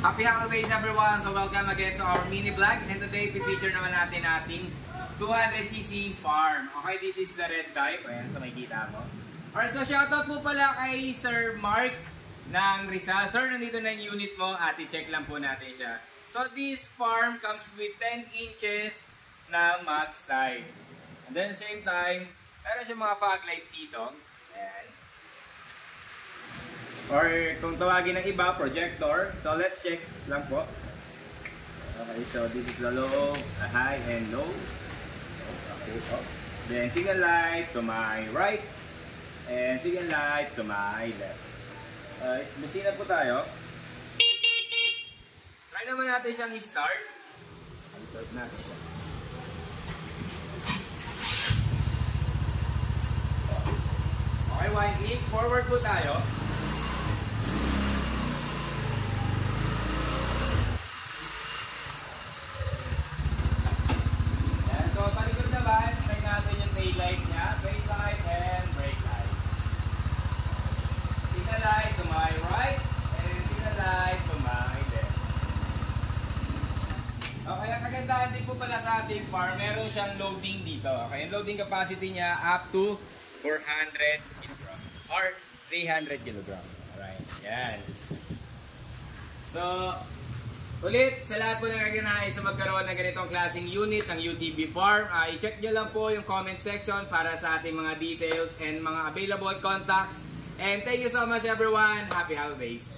Happy holidays everyone! So welcome again to our mini vlog, and today pipicture naman natin ating 200cc farm. Okay, this is the red type. Ayan, sa may kita mo. Alright, so shoutout po pala kay Sir Mark ng Rizal. Sir, nandito na yung unit mo at i-check lang po natin siya. So this farm comes with 10 inches na max type. And then at the same time, meron siya mga fog light dito. Ayan. Or kung tawagin ng iba, projector. So let's check lang po. Okay, so this is the low, the high, and low. Okay, oh. Then signal light to my right. And signal light to my left. Alright, busina po tayo. Try naman natin siyang i-start. I-start natin siya. Okay, one click. Forward po tayo. So, sa likod naman, try natin yung taillight niya, brake light and brake light. Signal light to my right, and signal light to my left. Okay, ang kagandahan din po pala sa ating farm, meron siyang loading dito. Okay, yung loading capacity niya up to 400 kg or 300 kg. Alright, yan. So, ulit, sa lahat po na nagnanais sa magkaroon ng ganitong klaseng unit ng UTV Farm, i-check nyo lang po yung comment section para sa ating mga details and mga available contacts. And thank you so much everyone. Happy holidays!